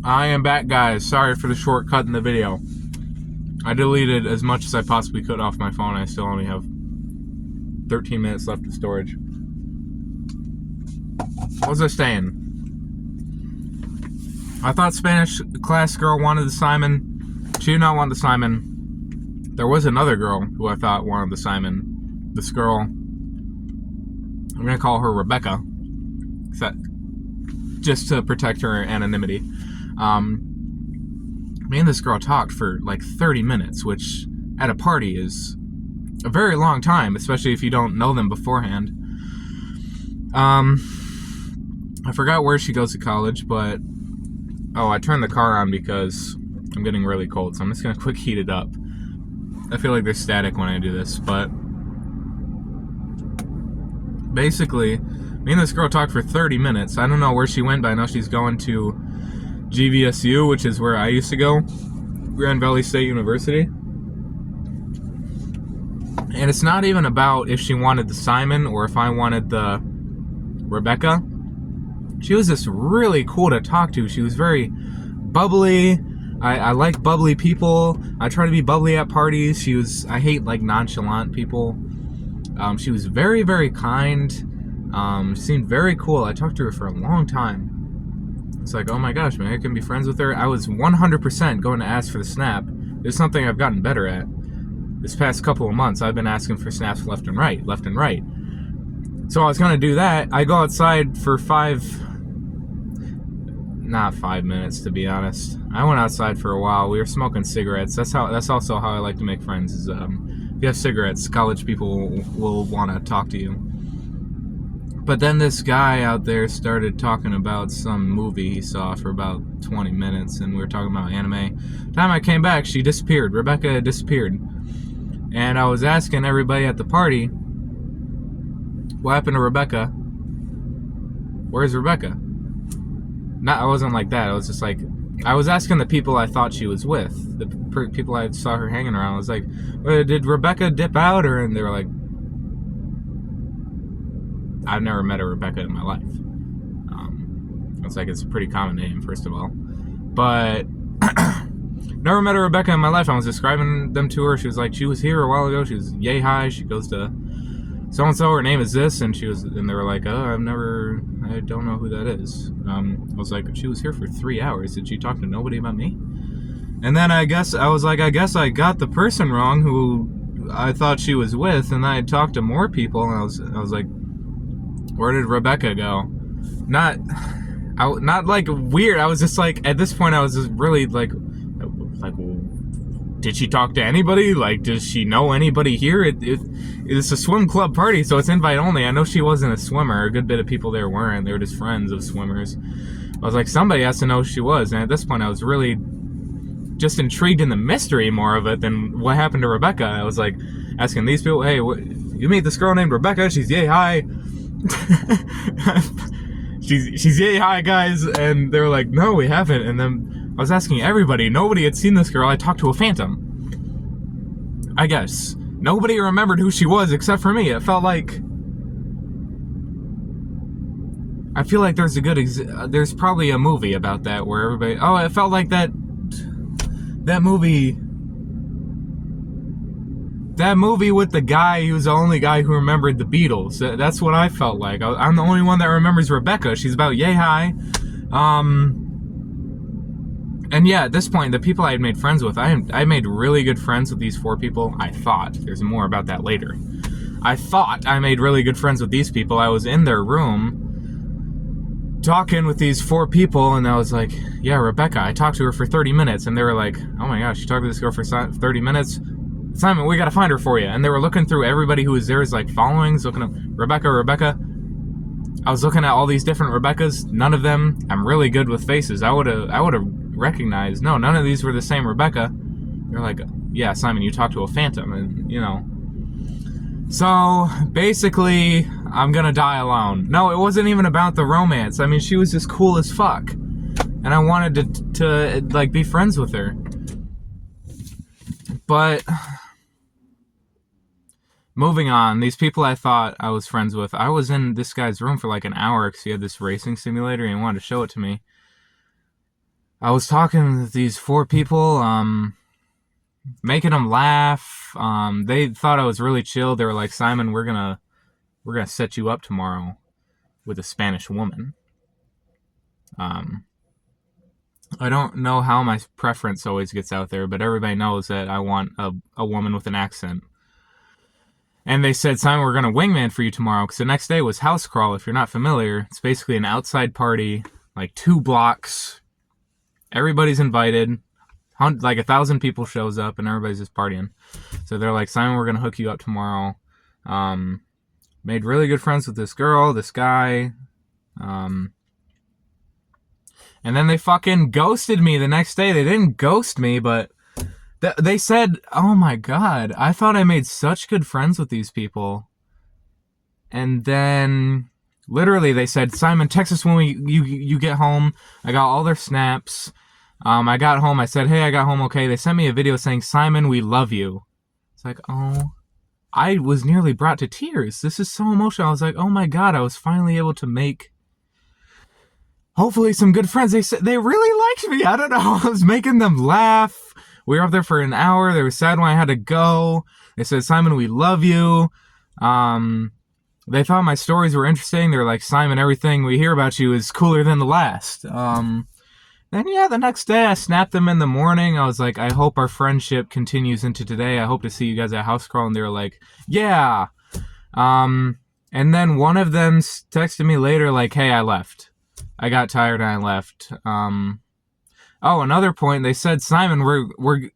I am back, guys. Sorry for the shortcut in the video. I deleted as much as I possibly could off my phone. I still only have 13 minutes left of storage. What was I saying? I thought Spanish class girl wanted the Simon. She did not want the Simon. There was another girl who I thought wanted the Simon. This girl, I'm going to call her Rebecca. Just to protect her anonymity. Me and this girl talked for like 30 minutes, which at a party is a very long time, especially if you don't know them beforehand. I forgot where she goes to college, but I turned the car on because I'm getting really cold, so I'm just gonna quick heat it up. I feel like there's static when I do this, but basically, me and this girl talked for 30 minutes. I don't know where she went, but I know she's going to GVSU, which is where I used to go, Grand Valley State University. And it's not even about if she wanted the Simon or if I wanted the Rebecca. She was just really cool to talk to. She was very bubbly. I like bubbly people. I try to be bubbly at parties. I hate like nonchalant people. She was very, very kind. She seemed very cool. I talked to her for a long time. It's like, oh my gosh, man, I can be friends with her. I was 100% going to ask for the snap. It's something I've gotten better at. This past couple of months, I've been asking for snaps left and right. So I was going to do that. I go outside for not 5 minutes, to be honest. I went outside for a while. We were smoking cigarettes. That's also how I like to make friends, is if you have cigarettes, college people will want to talk to you. But then this guy out there started talking about some movie he saw for about 20 minutes, and we were talking about anime. The time I came back, she disappeared. Rebecca disappeared. And I was asking everybody at the party, what happened to Rebecca? Where's Rebecca? I wasn't like that. I was just like, I was asking the people I thought she was with, the people I saw her hanging around. I was like, did Rebecca dip out? And they were like, I've never met a Rebecca in my life. It's like, it's a pretty common name, first of all. But never met a Rebecca in my life. I was describing them to her. She was like, she was here a while ago. She was yay high. She goes to so-and-so. Her name is this. And they were like, I don't know who that is. I was like, she was here for 3 hours. Did she talk to nobody about me? And then I guess I got the person wrong who I thought she was with. And then I talked to more people. And I was like, where did Rebecca go? Not like weird. I was just like, at this point, I was just really like, did she talk to anybody? Like, does she know anybody here? It's a swim club party, so it's invite only. I know she wasn't a swimmer. A good bit of people there weren't. They were just friends of swimmers. I was like, somebody has to know who she was. And at this point, I was really just intrigued in the mystery more of it than what happened to Rebecca. I was like, asking these people, hey, you meet this girl named Rebecca? She's yay high. she's yay high, guys. And they were like, no, we haven't. And then I was asking everybody. Nobody had seen this girl. I talked to a phantom, I guess. Nobody remembered who she was except for me. It felt like, I feel like there's there's probably a movie about that where everybody, it felt like that movie with the guy who was the only guy who remembered the Beatles. That's what I felt like. I'm the only one that remembers Rebecca. She's about yay high. And yeah, at this point, the people I had made friends with, I made really good friends with these 4 people. I thought. There's more about that later. I thought I made really good friends with these people. I was in their room talking with these 4 people, and I was like, yeah, Rebecca. I talked to her for 30 minutes, and they were like, oh my gosh, you talked to this girl for 30 minutes? Simon, we gotta find her for you. And they were looking through everybody who was there as like followings, looking up Rebecca. I was looking at all these different Rebeccas. None of them, I'm really good with faces. I would have recognized, no, none of these were the same Rebecca. They're like, yeah, Simon, you talked to a phantom, and you know. So basically, I'm gonna die alone. No, it wasn't even about the romance. I mean, she was just cool as fuck, and I wanted to like be friends with her. But moving on, these people I thought I was friends with, I was in this guy's room for like an hour because he had this racing simulator and he wanted to show it to me. I was talking to these 4 people, making them laugh. They thought I was really chill. They were like, Simon, we're gonna set you up tomorrow with a Spanish woman. I don't know how my preference always gets out there, but everybody knows that I want a woman with an accent. And they said, Simon, we're going to wingman for you tomorrow, because the next day was house crawl. If you're not familiar, it's basically an outside party, like 2 blocks. Everybody's invited. Like 1,000 people shows up, and everybody's just partying. So they're like, Simon, we're going to hook you up tomorrow. Made really good friends with this girl, this guy. And then they fucking ghosted me the next day. They didn't ghost me, but they said, oh my God, I thought I made such good friends with these people. And then literally they said, Simon, text us when you get home. I got all their snaps. I got home. I said, hey, I got home okay. They sent me a video saying, Simon, we love you. It's like, oh, I was nearly brought to tears. This is so emotional. I was like, oh my God, I was finally able to make hopefully some good friends. They said they really liked me. I don't know. I was making them laugh. We were up there for an hour. They were sad when I had to go. They said, Simon, we love you. They thought my stories were interesting. They were like, Simon, everything we hear about you is cooler than the last. Then, yeah, the next day I snapped them in the morning. I was like, I hope our friendship continues into today. I hope to see you guys at house crawl. And they were like, yeah. And then one of them texted me later like, hey, I left. I got tired and I left. Oh, another point, they said, Simon, we're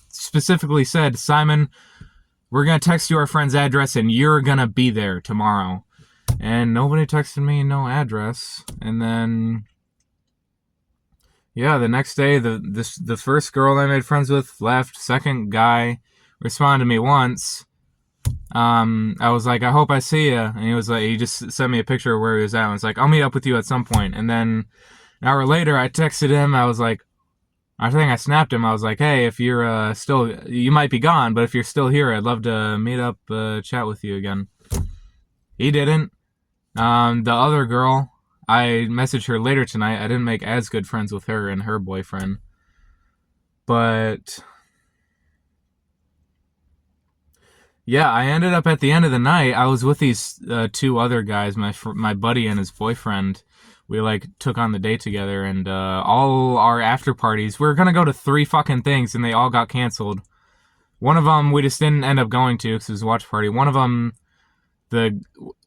specifically said, Simon, we're going to text you our friend's address and you're going to be there tomorrow. And nobody texted me no address. And then, yeah, the next day, the first girl I made friends with left. Second guy responded to me once. I was like, I hope I see you. And he was like, he just sent me a picture of where he was at. And was like, I'll meet up with you at some point. And then an hour later, I texted him. I was like, I think I snapped him. I was like, hey, if you're still, you might be gone, but if you're still here, I'd love to meet up, chat with you again. He didn't. The other girl, I messaged her later tonight. I didn't make as good friends with her and her boyfriend. But yeah, I ended up at the end of the night, I was with these 2 other guys, my buddy and his boyfriend. We like took on the date together, and all our after parties, we were gonna go to 3 fucking things, and they all got canceled. One of them we just didn't end up going to because it was a watch party. One of them,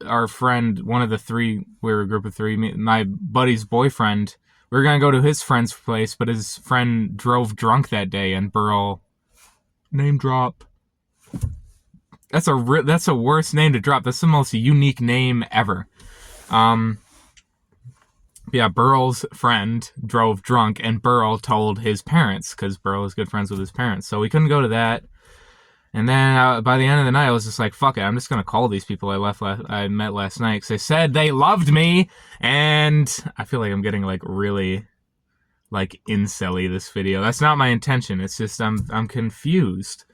our friend, one of the 3, we were a group of 3, my buddy's boyfriend, we were gonna go to his friend's place, but his friend drove drunk that day, and Burl, name drop. That's a worse name to drop. That's the most unique name ever. Yeah, Burl's friend drove drunk, and Burl told his parents, because Burl is good friends with his parents. So we couldn't go to that. And then by the end of the night, I was just like, fuck it, I'm just going to call these people I met last night, because they said they loved me. And I feel like I'm getting like really like incel-y this video. That's not my intention. It's just I'm confused.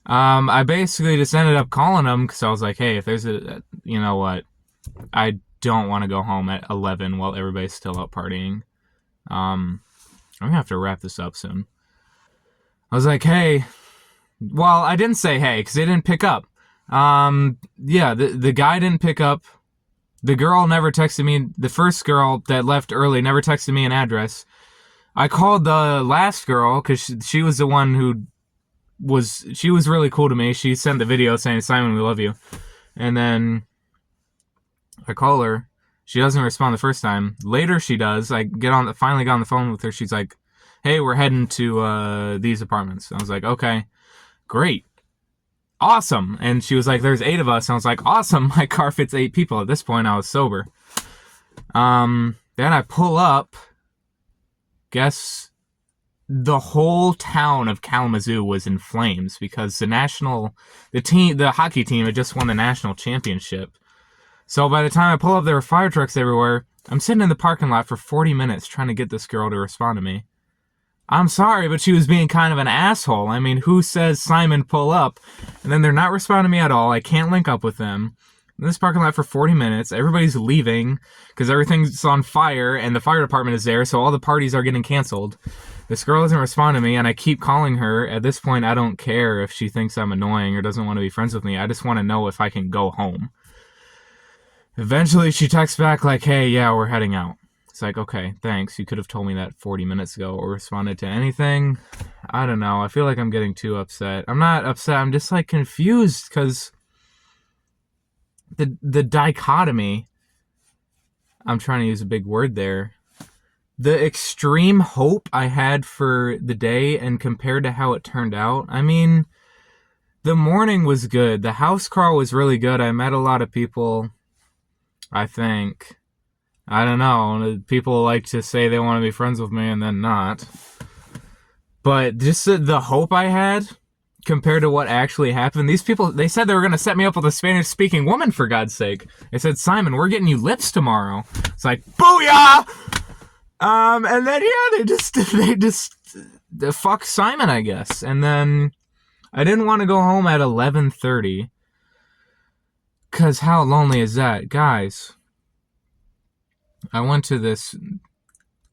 I basically just ended up calling them because I was like, hey, if there's you know what, I don't want to go home at 11 while everybody's still out partying. I'm going to have to wrap this up soon. I was like, hey, well, I didn't say hey because they didn't pick up. Yeah, the guy didn't pick up. The girl never texted me. The first girl that left early never texted me an address. I called the last girl because she was the one who she was really cool to me. She sent the video saying, Simon, we love you. And then I call her. She doesn't respond the first time. Later she does. I finally got on the phone with her. She's like, hey, we're heading to these apartments. I was like, okay, great. Awesome. And she was like, there's 8 of us. And I was like, awesome. My car fits 8 people. At this point, I was sober. Then I pull up. Guess the whole town of Kalamazoo was in flames because the hockey team had just won the national championship. So by the time I pull up, there were fire trucks everywhere. I'm sitting in the parking lot for 40 minutes trying to get this girl to respond to me. I'm sorry, but she was being kind of an asshole. I mean, who says, Simon, pull up? And then they're not responding to me at all. I can't link up with them. in this parking lot for 40 minutes. Everybody's leaving because everything's on fire and the fire department is there, so all the parties are getting canceled. This girl doesn't respond to me, and I keep calling her. At this point, I don't care if she thinks I'm annoying or doesn't want to be friends with me. I just want to know if I can go home. Eventually, she texts back like, hey, yeah, we're heading out. It's like, okay, thanks. You could have told me that 40 minutes ago or responded to anything. I don't know. I feel like I'm getting too upset. I'm not upset. I'm just, like, confused because the dichotomy, I'm trying to use a big word there, the extreme hope I had for the day and compared to how it turned out. I mean, the morning was good. The house crawl was really good. I met a lot of people, I think. I don't know. People like to say they want to be friends with me and then not. But just the hope I had compared to what actually happened. These people, they said they were going to set me up with a Spanish-speaking woman, for God's sake. They said, Simon, we're getting you lips tomorrow. It's like, booyah! And then, yeah, they fuck Simon, I guess. And then I didn't want to go home at 11:30. Because how lonely is that? Guys, I went to this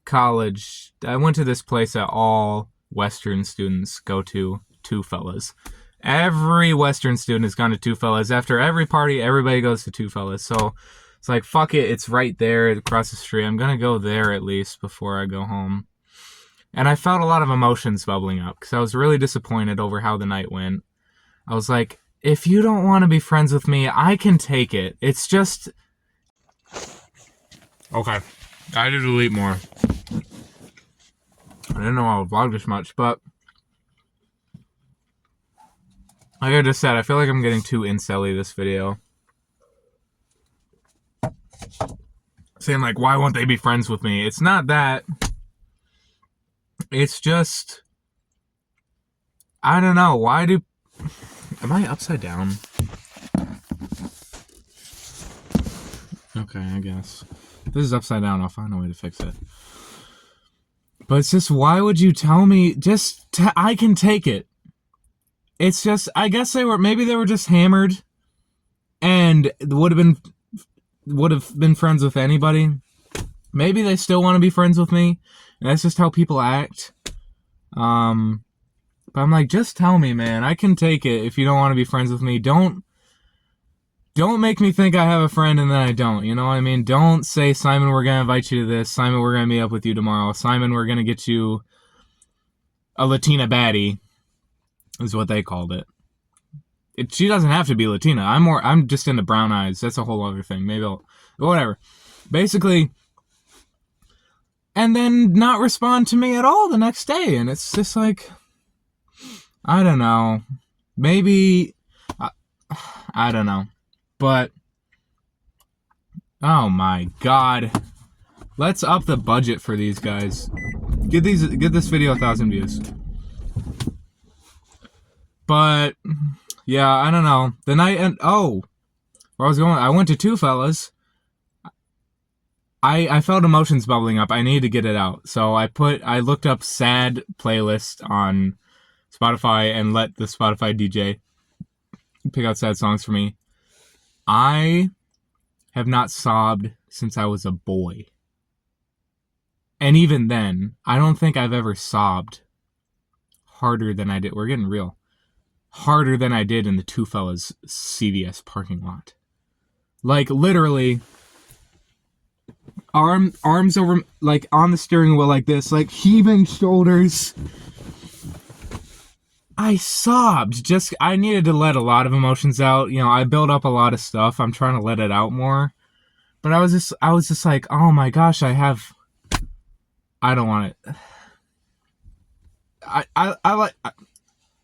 college, I went to this place that all Western students go to, Two Fellas. Every Western student has gone to Two Fellas. After every party, everybody goes to Two Fellas. So it's like, fuck it, it's right there across the street. I'm going to go there at least before I go home. And I felt a lot of emotions bubbling up because I was really disappointed over how the night went. I was like, if you don't want to be friends with me, I can take it. It's just... Okay, I had to delete more. I didn't know I would vlog this much, but... like I just said, I feel like I'm getting too incel-y this video. Saying like, why won't they be friends with me? It's not that. It's just, I don't know. Why do... Am I upside down? Okay, I guess. If this is upside down, I'll find a way to fix it. But it's just, why would you tell me? I can take it. It's just, I guess maybe they were just hammered and would have been friends with anybody. Maybe they still want to be friends with me. And that's just how people act. But I'm like, just tell me, man. I can take it if you don't want to be friends with me. Don't make me think I have a friend and then I don't. You know what I mean? Don't say, Simon, we're going to invite you to this. Simon, we're going to meet up with you tomorrow. Simon, we're going to get you a Latina baddie, is what they called it. She doesn't have to be Latina. I'm just into brown eyes. That's a whole other thing. Maybe whatever. Basically, and then not respond to me at all the next day. And it's just like, I don't know. Maybe, I don't know. But, oh my God. Let's up the budget for these guys. Get this video 1,000 views. But, yeah, I don't know. The night, and where I was going, I went to Two Fellas. I felt emotions bubbling up. I needed to get it out. So I looked up sad playlist on Spotify and let the Spotify DJ pick out sad songs for me. I have not sobbed since I was a boy. And even then, I don't think I've ever sobbed harder than I did. We're getting real. Harder than I did in the Two Fellas CVS parking lot. Like, literally, arms over, like, on the steering wheel like this, like, heaving shoulders. I sobbed. I needed to let a lot of emotions out. You know, I built up a lot of stuff. I'm trying to let it out more. But I was just like, oh my gosh, I don't want it.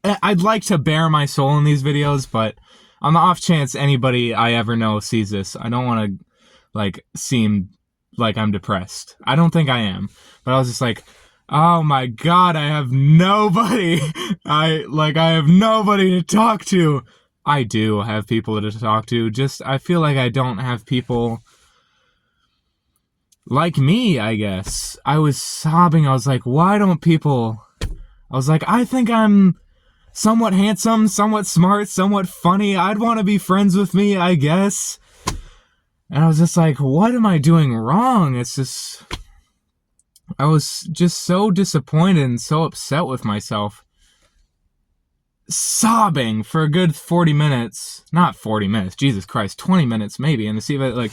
I'd like to bare my soul in these videos, but on the off chance anybody I ever know sees this, I don't want to, like, seem like I'm depressed. I don't think I am. But I was just like, oh my God, I have nobody. I have nobody to talk to. I do have people to talk to. I feel like I don't have people like me, I guess. I was sobbing. I was like, why don't people... I was like, I think I'm somewhat handsome, somewhat smart, somewhat funny. I'd want to be friends with me, I guess. And I was just like, what am I doing wrong? It's just, I was just so disappointed and so upset with myself. Sobbing for a good 40 minutes. Not 40 minutes, Jesus Christ, 20 minutes maybe. And to see that, like,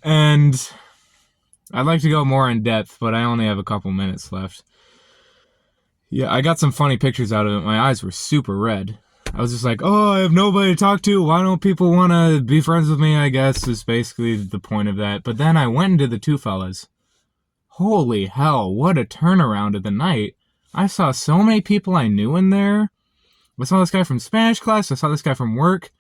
and I'd like to go more in depth, but I only have a couple minutes left. Yeah, I got some funny pictures out of it. My eyes were super red. I was just like, oh, I have nobody to talk to. Why don't people want to be friends with me, I guess, is basically the point of that. But then I went into the two fellas. Holy hell, what a turnaround of the night. I saw so many people I knew in there. I saw this guy from Spanish class. I saw this guy from work.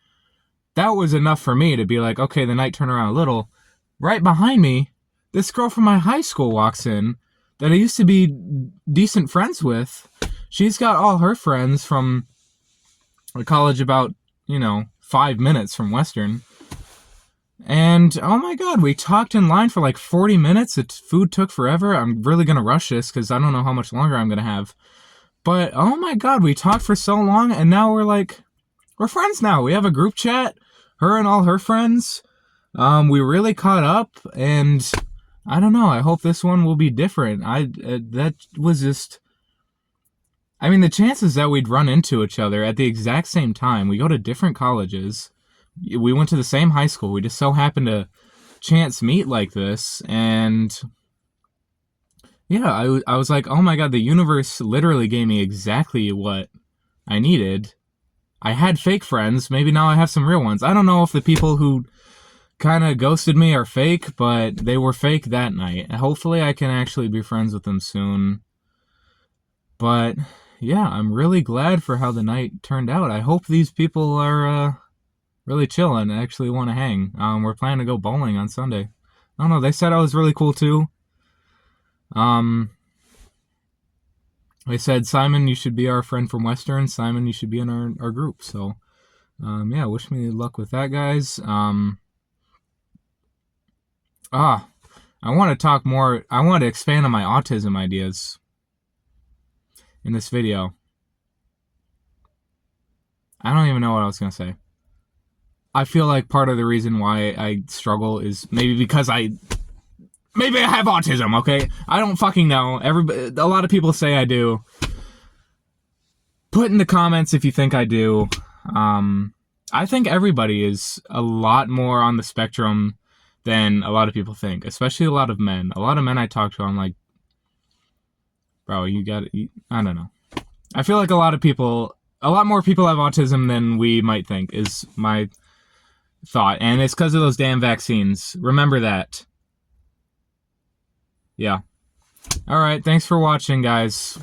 That was enough for me to be like, okay, the night turned around a little. Right behind me, this girl from my high school walks in that I used to be decent friends with. She's got all her friends from a college about, 5 minutes from Western. And, oh my god, we talked in line for like 40 minutes. Food took forever. I'm really going to rush this because I don't know how much longer I'm going to have. But, oh my god, we talked for so long, and now we're friends now. We have a group chat, her and all her friends. We really caught up, and I don't know. I hope this one will be different. That was just... I mean, the chances that we'd run into each other at the exact same time, we go to different colleges, we went to the same high school, we just so happened to chance meet like this, and yeah, I was like, oh my god, the universe literally gave me exactly what I needed. I had fake friends, maybe now I have some real ones. I don't know if the people who kind of ghosted me are fake, but they were fake that night. Hopefully I can actually be friends with them soon. But yeah, I'm really glad for how the night turned out. I hope these people are really chill and actually want to hang. We're planning to go bowling on Sunday. I don't know, they said I was really cool too. They said, Simon, you should be our friend from Western. Simon, you should be in our group. So, yeah, wish me luck with that, guys. I want to talk more. I want to expand on my autism ideas in this video. I don't even know what I was going to say. I feel like part of the reason why I struggle is maybe because maybe I have autism, okay? I don't fucking know. A lot of people say I do. Put in the comments if you think I do. I think everybody is a lot more on the spectrum than a lot of people think, especially a lot of men. A lot of men I talk to, I'm like, bro, you got it. I don't know. I feel like a lot more people have autism than we might think, is my thought. And it's because of those damn vaccines. Remember that. Yeah. Alright, thanks for watching, guys.